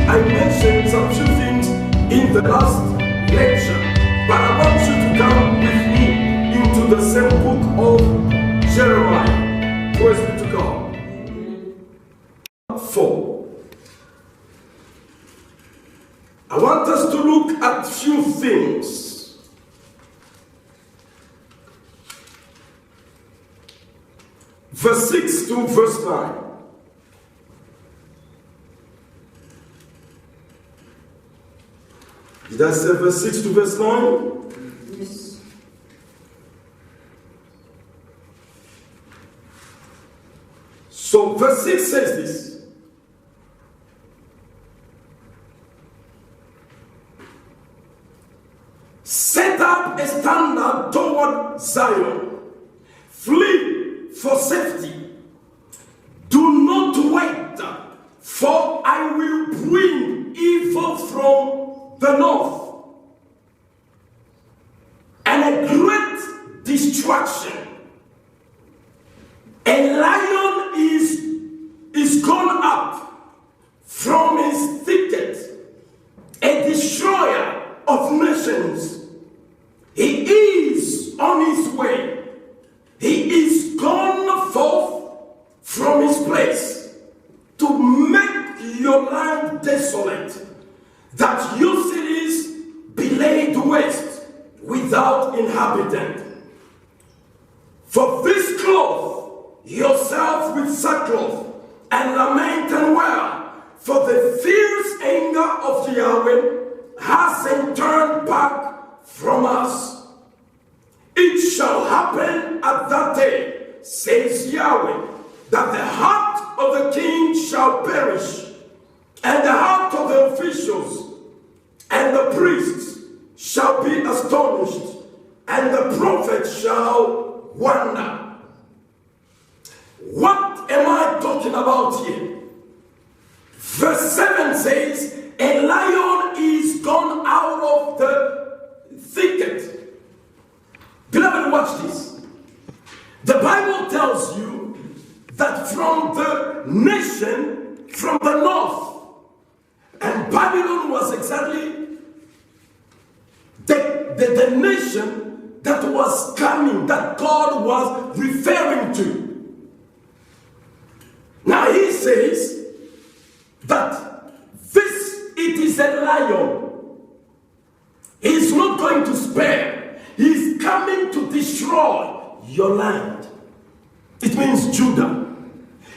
I mentioned some few things in the last lecture, but I want you to come with me into the same book of Jeremiah. Praise be to God. 4. I want us to look at few things. Verse 6 to verse 9. Did I say verse 6 to verse 9? Yes. So verse 6 says this. Set up a standard toward Zion. Flee for safety. Do not wait, for I will bring evil from the north and a great destruction. A lion is gone up from his thicket, a destroyer of nations. He is on his way. He is gone forth from his place to make your land desolate, that your cities be laid waste without inhabitant. For this clothe yourself with sackcloth and lament and wail, for the fierce anger of Yahweh hasn't turned back from us. It shall happen at that day, says Yahweh, that the heart of the king shall perish, and the heart of the officials and the priests shall be astonished, and the prophet shall wonder. What am I talking about here? Verse 7 says, a lion is gone out of the thicket. Beloved, watch this. The Bible tells you that from the nation, from the north, and Babylon was exactly the nation that was coming, that God was referring to. Now he says that it is a lion. He's not going to spare. He's coming to destroy your land. It means Judah.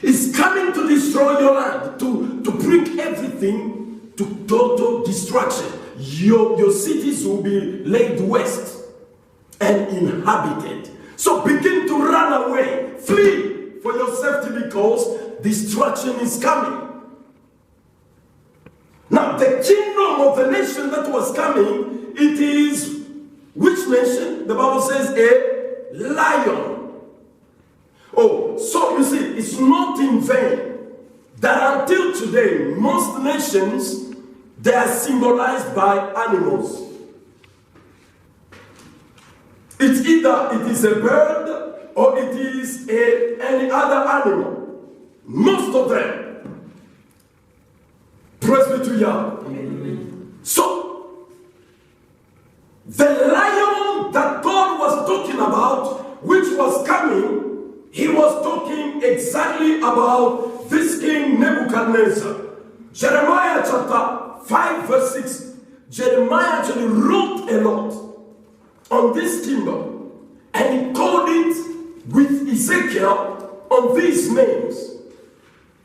He's coming to destroy your land, to bring everything to total destruction. Your cities will be laid waste and inhabited. So begin to run away, flee for your safety, because destruction is coming. Now the kingdom of the nation that was coming, it is which nation? The Bible says a lion. Oh, so you see, it's not in vain that until today, most nations, they are symbolized by animals. It's either it is a bird or it is any other animal. Most of them. Praise be to Yahweh. Amen. So, the lion that God was talking about, which was coming, he was talking exactly about this king Nebuchadnezzar. Jeremiah chapter 5 verse 6. Jeremiah actually wrote a lot on this kingdom, and he called it with Ezekiel on these names.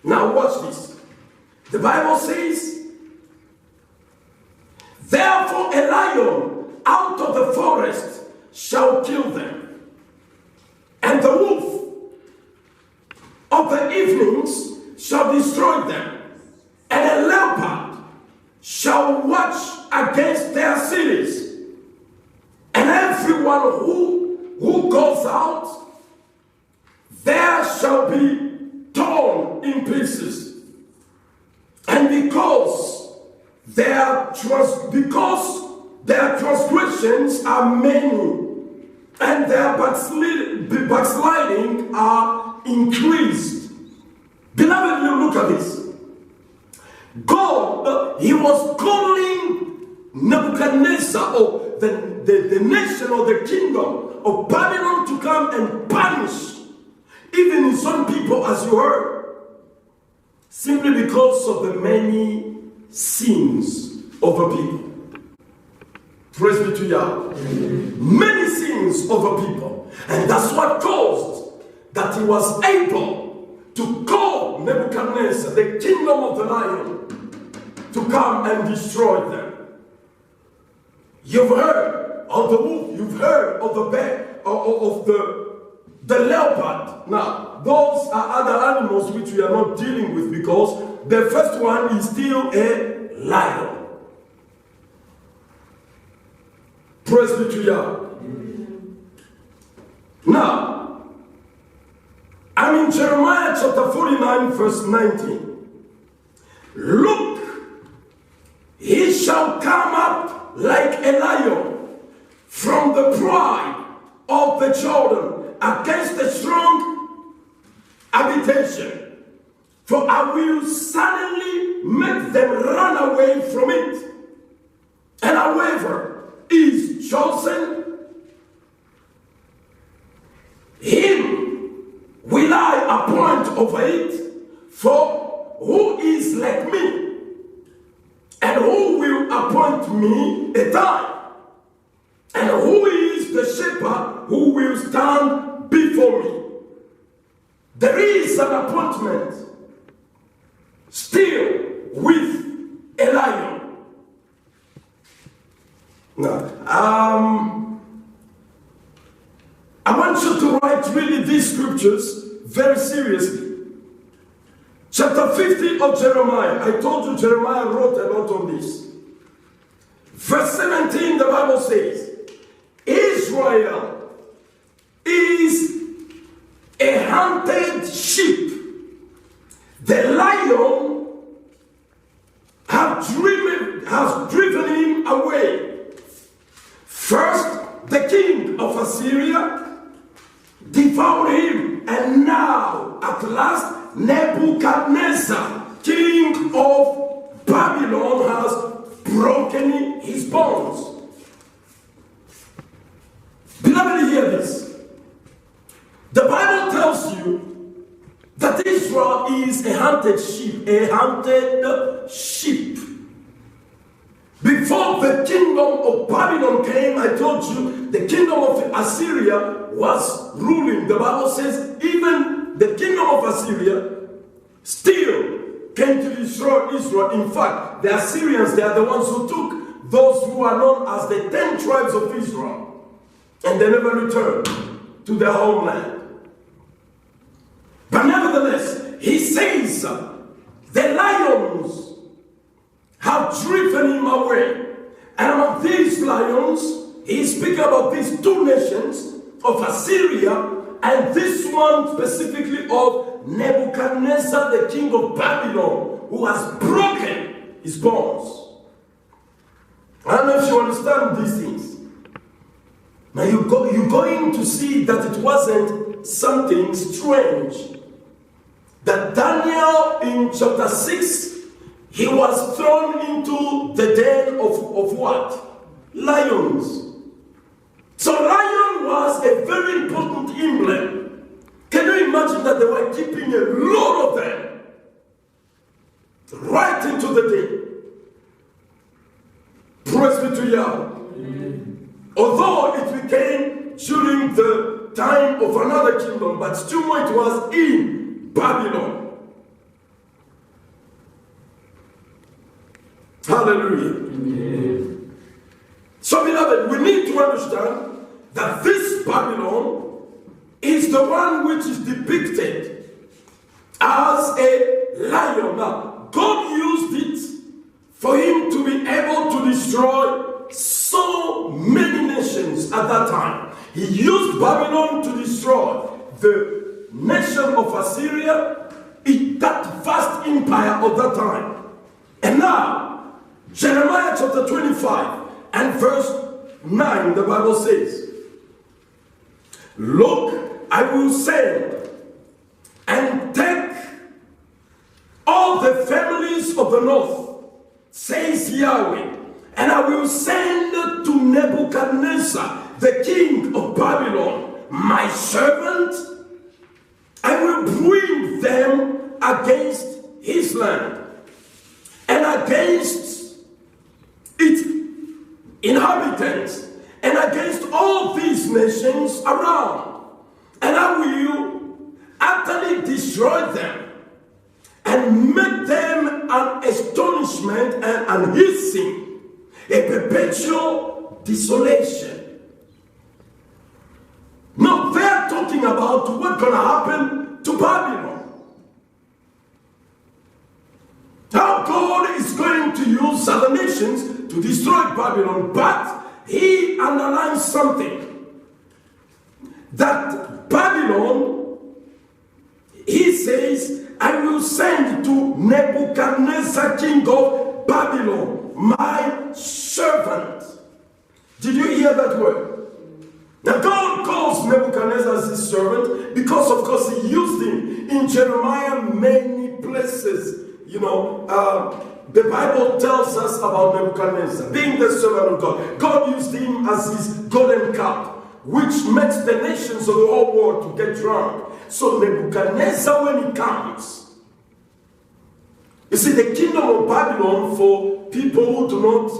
Now watch this. The Bible says, therefore a lion out of the forest shall kill them, and the wolf of the evenings shall destroy them, and a leopard shall watch against their cities, and everyone who goes out, there shall be torn in pieces. And because their transgressions are many, and their backsliding are increased. Beloved, you look at this. God he was calling Nebuchadnezzar, or the nation or the kingdom of Babylon, to come and punish even his own people, as you heard, simply because of the many sins of the people. Praise be to Yahweh. Many sins of the people. And that's what caused that he was able to call Nebuchadnezzar, the kingdom of the lion, to come and destroy them. You've heard of the wolf, you've heard of the bear, of the leopard. Now, those are other animals which we are not dealing with, because the first one is still a lion. Praise be to Yahweh. Now, I'm in Jeremiah chapter 49, verse 19. Look, he shall come up like a lion from the pride of the Jordan against a strong habitation. For I will suddenly make them run away from it. And however is chosen, him will I appoint over it. For who is like me? And who will appoint me a time? And who is the shepherd who will stand before me? There is an appointment still with a lion. Now, I want you to write really these scriptures very seriously. Chapter 50 of Jeremiah. I told you Jeremiah wrote a lot on this. Verse 17, the Bible says, Israel is a hunted sheep. The lion has driven him away. First, the king of Assyria devoured him, and now, at last, Nebuchadnezzar, king of Babylon, has broken his bones. Beloved, hear this. The Bible tells you that Israel is a hunted sheep, Before the kingdom of Babylon came, I told you, the kingdom of Assyria was ruling. The Bible says even the kingdom of Assyria still came to destroy Israel. In fact, the Assyrians, they are the ones who took those who are known as the 10 tribes of Israel, and they never returned to their homeland. But nevertheless, he says, the lions have driven him away. And among these lions, he is speaking about these two nations of Assyria, and this one specifically of Nebuchadnezzar, the king of Babylon, who has broken his bones. I don't know if you understand these things. Now you're going to see that it wasn't something strange. That Daniel in chapter 6, he was thrown into the den of what? Lions. So lion was a very important emblem. Can you imagine that they were keeping a lot of them right into the den? Praise be to Yahweh. Although it became during the time of another kingdom, but still it was in Babylon. Hallelujah. Amen. So beloved, we need to understand that this Babylon is the one which is depicted as a lion. Now, God used it for him to be able to destroy so many nations at that time. He used Babylon to destroy the nation of Assyria, that vast empire of that time. And now, Jeremiah chapter 25 and verse 9, the Bible says, look, I will send and take all the families of the north, says servant, I will bring them against his land and against its inhabitants and against all these nations around. And I will utterly destroy them and make them an astonishment and an hissing, a perpetual desolation. Now they're talking about what's going to happen to Babylon. How God is going to use other nations to destroy Babylon, but he underlines something. That Babylon, he says, I will send to Nebuchadnezzar, king of Babylon, my servant. Did you hear that word? Now God calls Nebuchadnezzar his servant because, of course, he used him in Jeremiah many places. You know, the Bible tells us about Nebuchadnezzar being the servant of God. God used him as his golden cup, which makes the nations of the whole world to get drunk. So Nebuchadnezzar, when he comes, you see, the kingdom of Babylon, for people who do not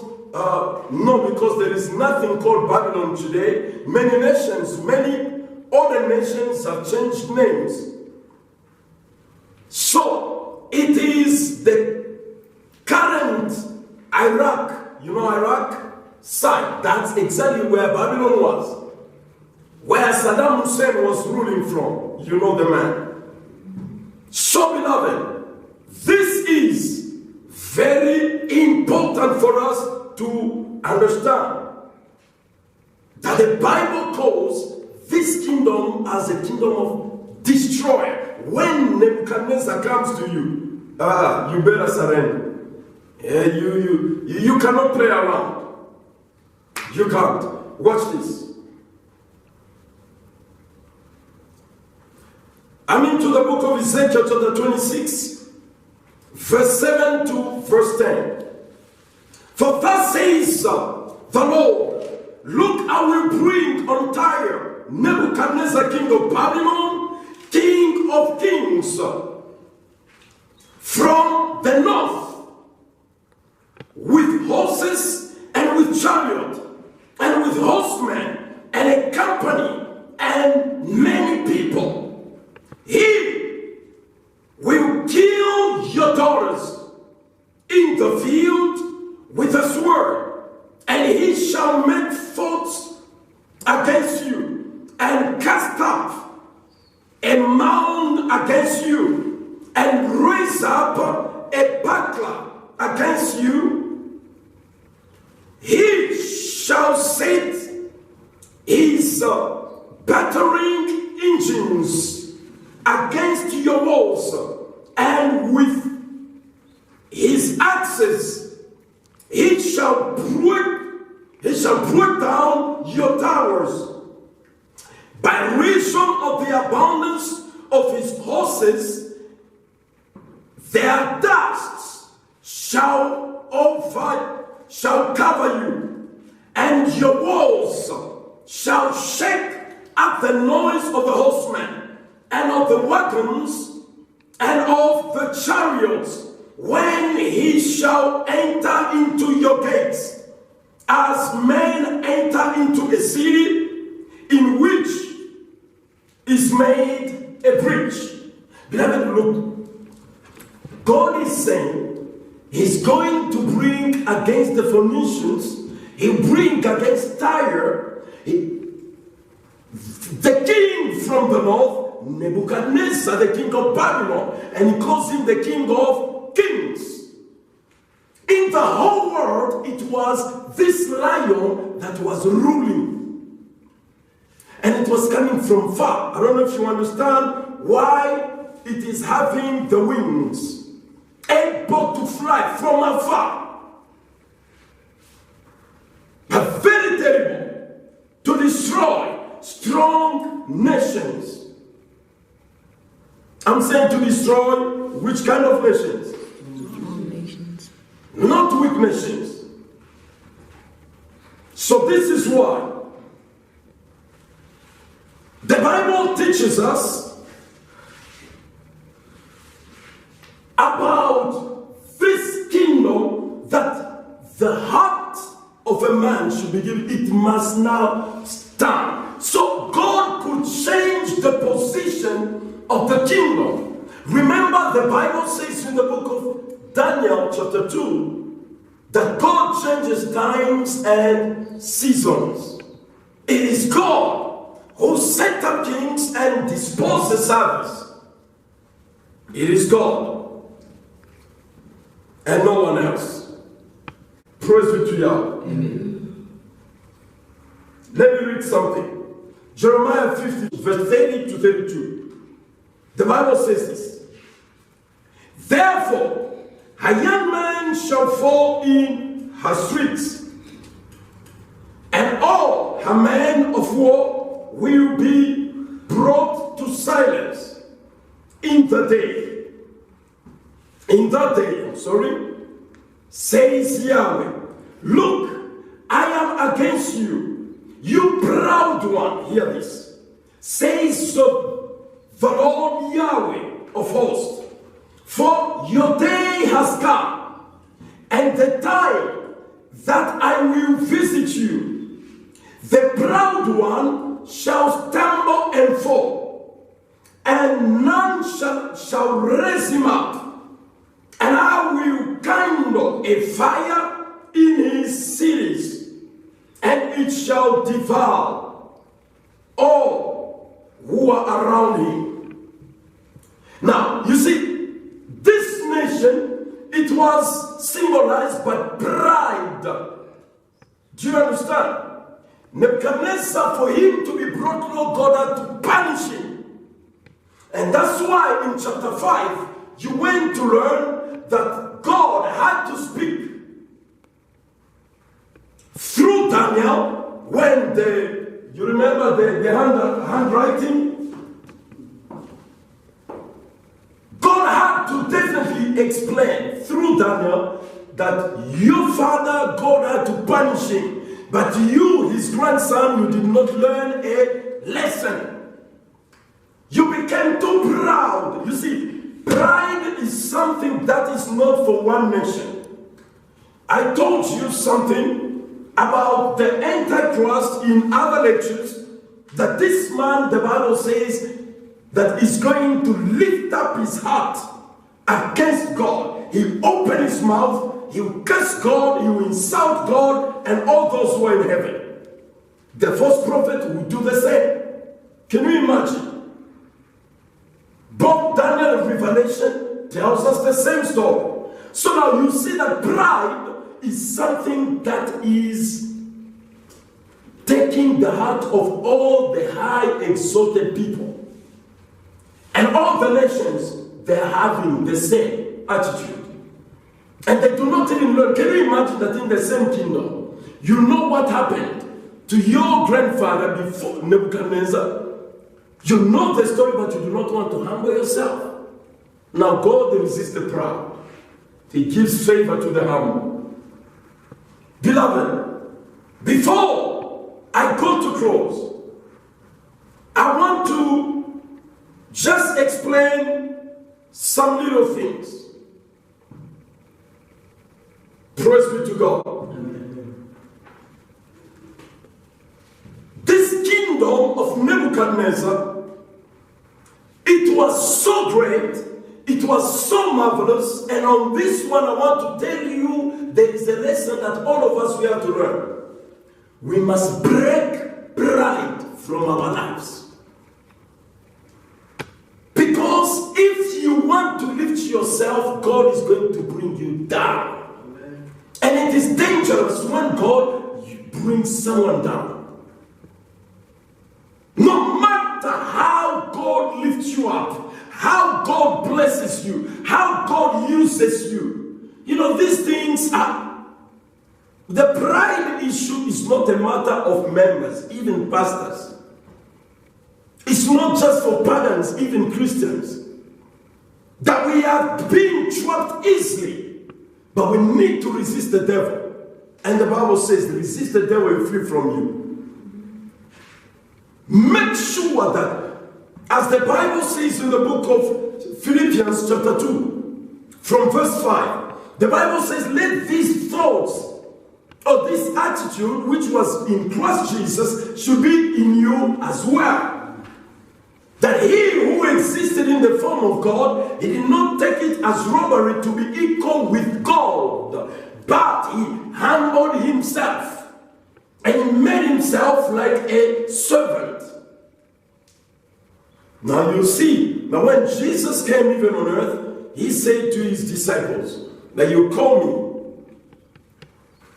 know, because there is nothing called Babylon today, many nations, many other nations have changed names. So it is the current Iraq, you know, Iraq side. That's exactly where Babylon was. Where Saddam Hussein was ruling from. You know the man. So, beloved, this is very important for us to understand that the Bible calls this kingdom as a kingdom of destroyer. When Nebuchadnezzar comes to you, you better surrender. You cannot play around. You can't. Watch this. I'm into the book of Ezekiel, chapter 26, verse 7 to verse 10. For thus says the Lord, look, I will bring on Tyre Nebuchadnezzar, king of Babylon, king of kings, from the north, with horses and with chariot, and with horsemen, and a company, and many people. He will kill your daughters in the field with a sword, and he shall make thoughts against you, and cast up a mound against you, and raise up a buckler against you. He shall set his battering engines against your walls, and with his axes he shall break down your towers. By reason of the abundance of his horses, their dust shall cover you, and your walls shall shake at the noise of the horsemen, and of the wagons, and of the chariots, when he shall enter into your gates, as men enter into a city in which is made a breach. Beloved, look, God is saying he's going to bring against the Phoenicians, he'll bring against Tyre, the king from the north, Nebuchadnezzar, the king of Babylon, and he calls him the king of kings. In the whole world, it was this lion that was ruling. And it was coming from far. I don't know if you understand why it is having the wings, able to fly from afar. But very terrible to destroy strong nations. I'm saying to destroy which kind of nations? Not weak nations. So this is why the Bible teaches us about this kingdom, that the heart of a man should be given. It must now stand. So God could change the position of the kingdom. Remember, the Bible says in the book of Daniel chapter 2 that God changes times and seasons. It is God who set up kings and disposes others. It is God and no one else. Praise be to Yahweh. Amen. Let me read something. Jeremiah 50, verse 30 to 32. The Bible says this. Therefore, a young man shall fall in her streets, and all her men of war will be brought to silence in the day. In that day, says Yahweh, look, I am against you, you proud one. Hear this. Says the Lord Yahweh of hosts, for your day has come, and the time that I will visit you. The proud one shall stumble and fall, and none shall raise him up. And I will kindle a fire in his cities, and it shall devour all who are around him. Now, you see, this nation, it was symbolized by pride. Do you understand? Nebuchadnezzar, for him to be brought low, God had to punish him. And that's why in chapter 5, you went to learn that God had to speak through Daniel when you remember the handwriting? God had to definitely explain through Daniel that your father, God had to punish him. But you, his grandson, you did not learn a lesson. You became too proud. You see, pride is something that is not for one nation. I told you something about the Antichrist in other lectures, that this man, the Bible says, that is going to lift up his heart against God. He'll open his mouth, he'll curse God, he will insult God, and all those who are in heaven. The false prophet will do the same. Can you imagine? Both Daniel and Revelation tells us the same story. So now you see that pride is something that is taking the heart of all the high exalted people. And all the nations, they're having the same attitude. And they do not even learn. Can you imagine that in the same kingdom, you know what happened to your grandfather before Nebuchadnezzar? You know the story, but you do not want to humble yourself. Now God resists the proud. He gives favor to the humble. Beloved, before I go to close, I want to just explain some little things. Praise be to God. Amen. This kingdom of Nebuchadnezzar, it was so great, it was so marvelous, and on this one I want to tell you there is a lesson that all of us we have to learn. We must break pride from our lives. Because if you want to lift yourself, God is going to bring you down. Amen. And it is dangerous when God brings someone down. No matter how God lifts you up, how God blesses you, how God uses you. You know, these things are... The pride issue is not a matter of members, even pastors. It's not just for pagans, even Christians. That we have been trapped easily. But we need to resist the devil. And the Bible says, resist the devil, he will flee from you. Make sure that As the Bible says in the book of Philippians chapter 2, from verse 5, the Bible says, let these thoughts or this attitude which was in Christ Jesus should be in you as well. That he who existed in the form of God, he did not take it as robbery to be equal with God, but he humbled himself and he made himself like a servant. Now you see, now when Jesus came even on earth, he said to his disciples, that you call me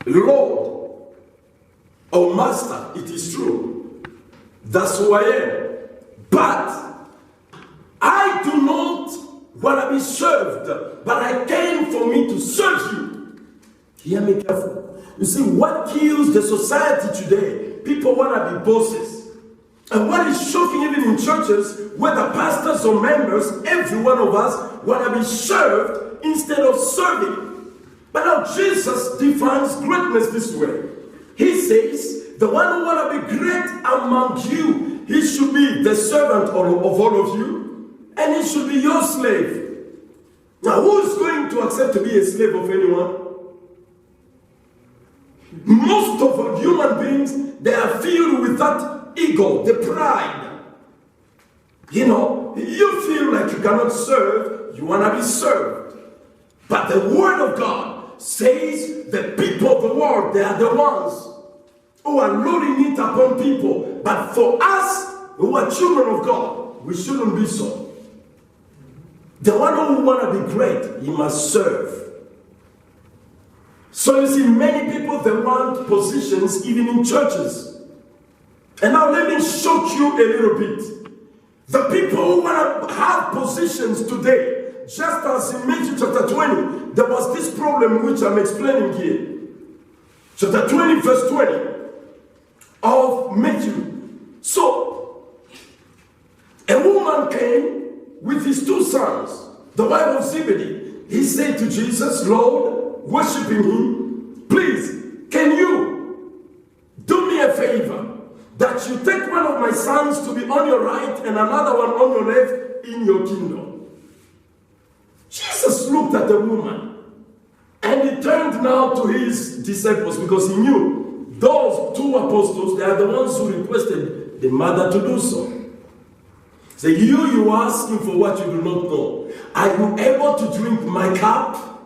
Lord or Master, it is true. That's who I am. But I do not want to be served, but I came for me to serve you. Hear me carefully. You see, what kills the society today? People want to be bosses. And what is shocking even in churches, whether pastors or members, every one of us want to be served instead of serving. But now Jesus defines greatness this way. He says, the one who want to be great among you, he should be the servant of all of you, and he should be your slave. Now, who is going to accept to be a slave of anyone? Most of human beings, they are filled with that ego, the pride. You know, you feel like you cannot serve, you want to be served. But the word of God says the people of the world, they are the ones who are loading it upon people. But for us, who are children of God, we shouldn't be so. The one who want to be great, he must serve. So you see, many people, they want positions even in churches. And now let me shock you a little bit. The people who want to have positions today, just as in Matthew chapter 20, there was this problem which I'm explaining here. Chapter 20, verse 20 of Matthew. So, a woman came with his two sons, the wife of Zebedee. He said to Jesus, Lord, worshiping him, please, can you do me a favor? That you take one of my sons to be on your right and another one on your left in your kingdom. Jesus looked at the woman and he turned now to his disciples because he knew those two apostles, they are the ones who requested the mother to do so. Say, you are asking for what you do not know. Are you able to drink my cup?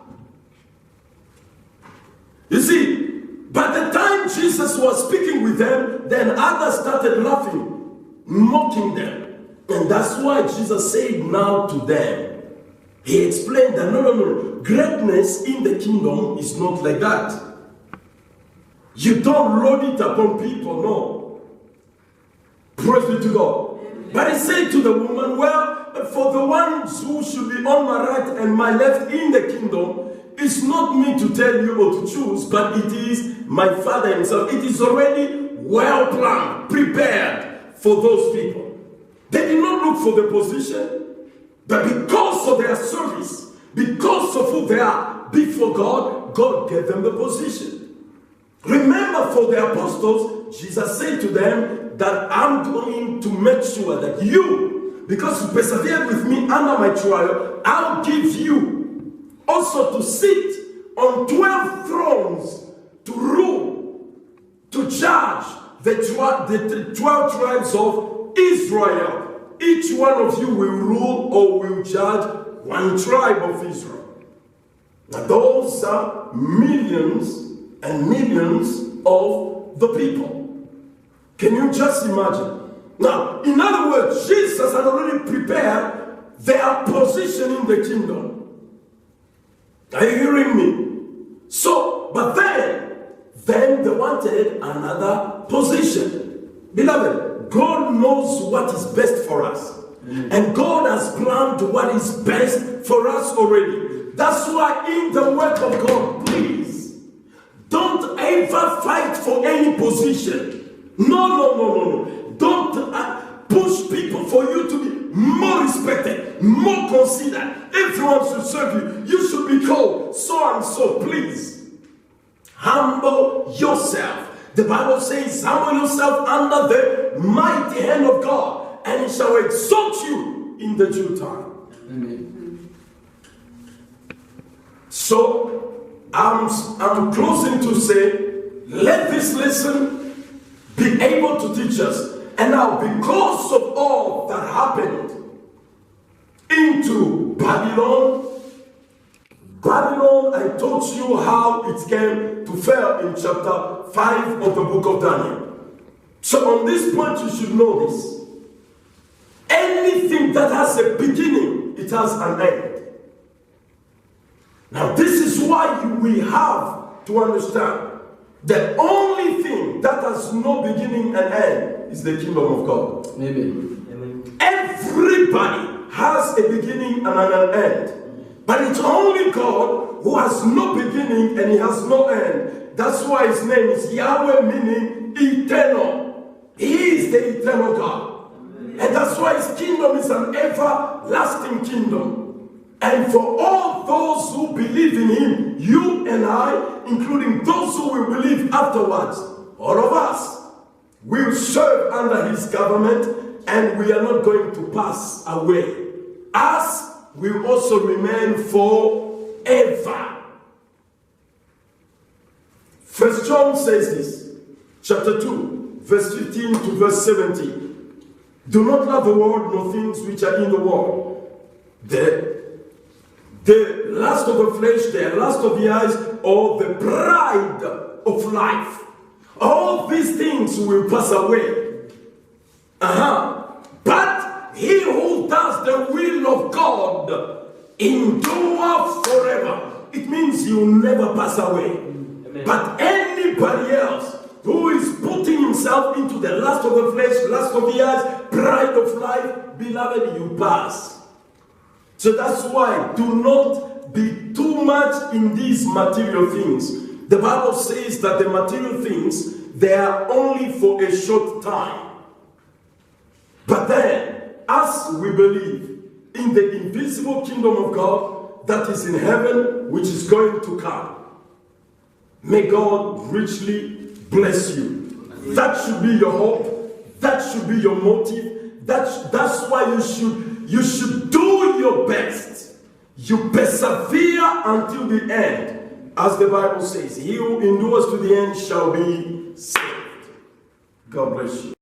You see, by the time Jesus was speaking with them, then others started laughing, mocking them. And that's why Jesus said now to them, he explained that no, greatness in the kingdom is not like that. You don't load it upon people, no. Praise be to God. But he said to the woman, well, for the ones who should be on my right and my left in the kingdom, it's not me to tell you or to choose, but it is my Father himself. It is already well planned, prepared for those people. They did not look for the position, but because of their service, because of who they are before God, God gave them the position. Remember, for the apostles, Jesus said to them that I'm going to make sure that you, because you persevered with me under my trial, I'll give you also to sit on 12 thrones, to rule, to judge the 12 tribes of Israel. Each one of you will rule or will judge one tribe of Israel. Now those are millions and millions of the people. Can you just imagine? Now, in other words, Jesus had already prepared their position in the kingdom. Are you hearing me? So, but then they wanted another position. Beloved, God knows what is best for us. And God has planned what is best for us already. That's why in the work of God, please, don't ever fight for any position. No. Don't push people for you to be more respected, more considered. Everyone should serve you. You should be called so and so. Please, humble yourself. The Bible says, humble yourself under the mighty hand of God. and he shall exalt you in the due time. Amen. So, I'm closing to say, let this lesson be able to teach us. And now, because of all that happened into Babylon, I taught you how it came to fail in chapter 5 of the book of Daniel. So on this point, you should know this. Anything that has a beginning, it has an end. Now, this is why we have to understand the only thing that has no beginning and end is the kingdom of God. Amen. Everybody has a beginning and an end. But it's only God who has no beginning and he has no end. That's why his name is Yahweh, meaning eternal. He is the eternal God. Amen. And that's why his kingdom is an everlasting kingdom. And for all those who believe in him, you and I, including those who will believe afterwards, all of us will serve under his government, and we are not going to pass away. Us will also remain forever. First John says this, chapter 2, verse 15 to verse 17. Do not love the world nor things which are in the world. The lust of the flesh, the lust of the eyes, or the pride of life. All these things will pass away. But he who does the will of God endure forever. It means you will never pass away. Amen. But anybody else who is putting himself into the lust of the flesh, lust of the eyes, pride of life, beloved, you pass. So that's why do not be too much in these material things. The Bible says that the material things, they are only for a short time. But then, as we believe in the invisible kingdom of God that is in heaven, which is going to come, may God richly bless you. That should be your hope. That should be your motive. That's why you should do your best. You persevere until the end. As the Bible says, he who endures to the end shall be saved. God bless you.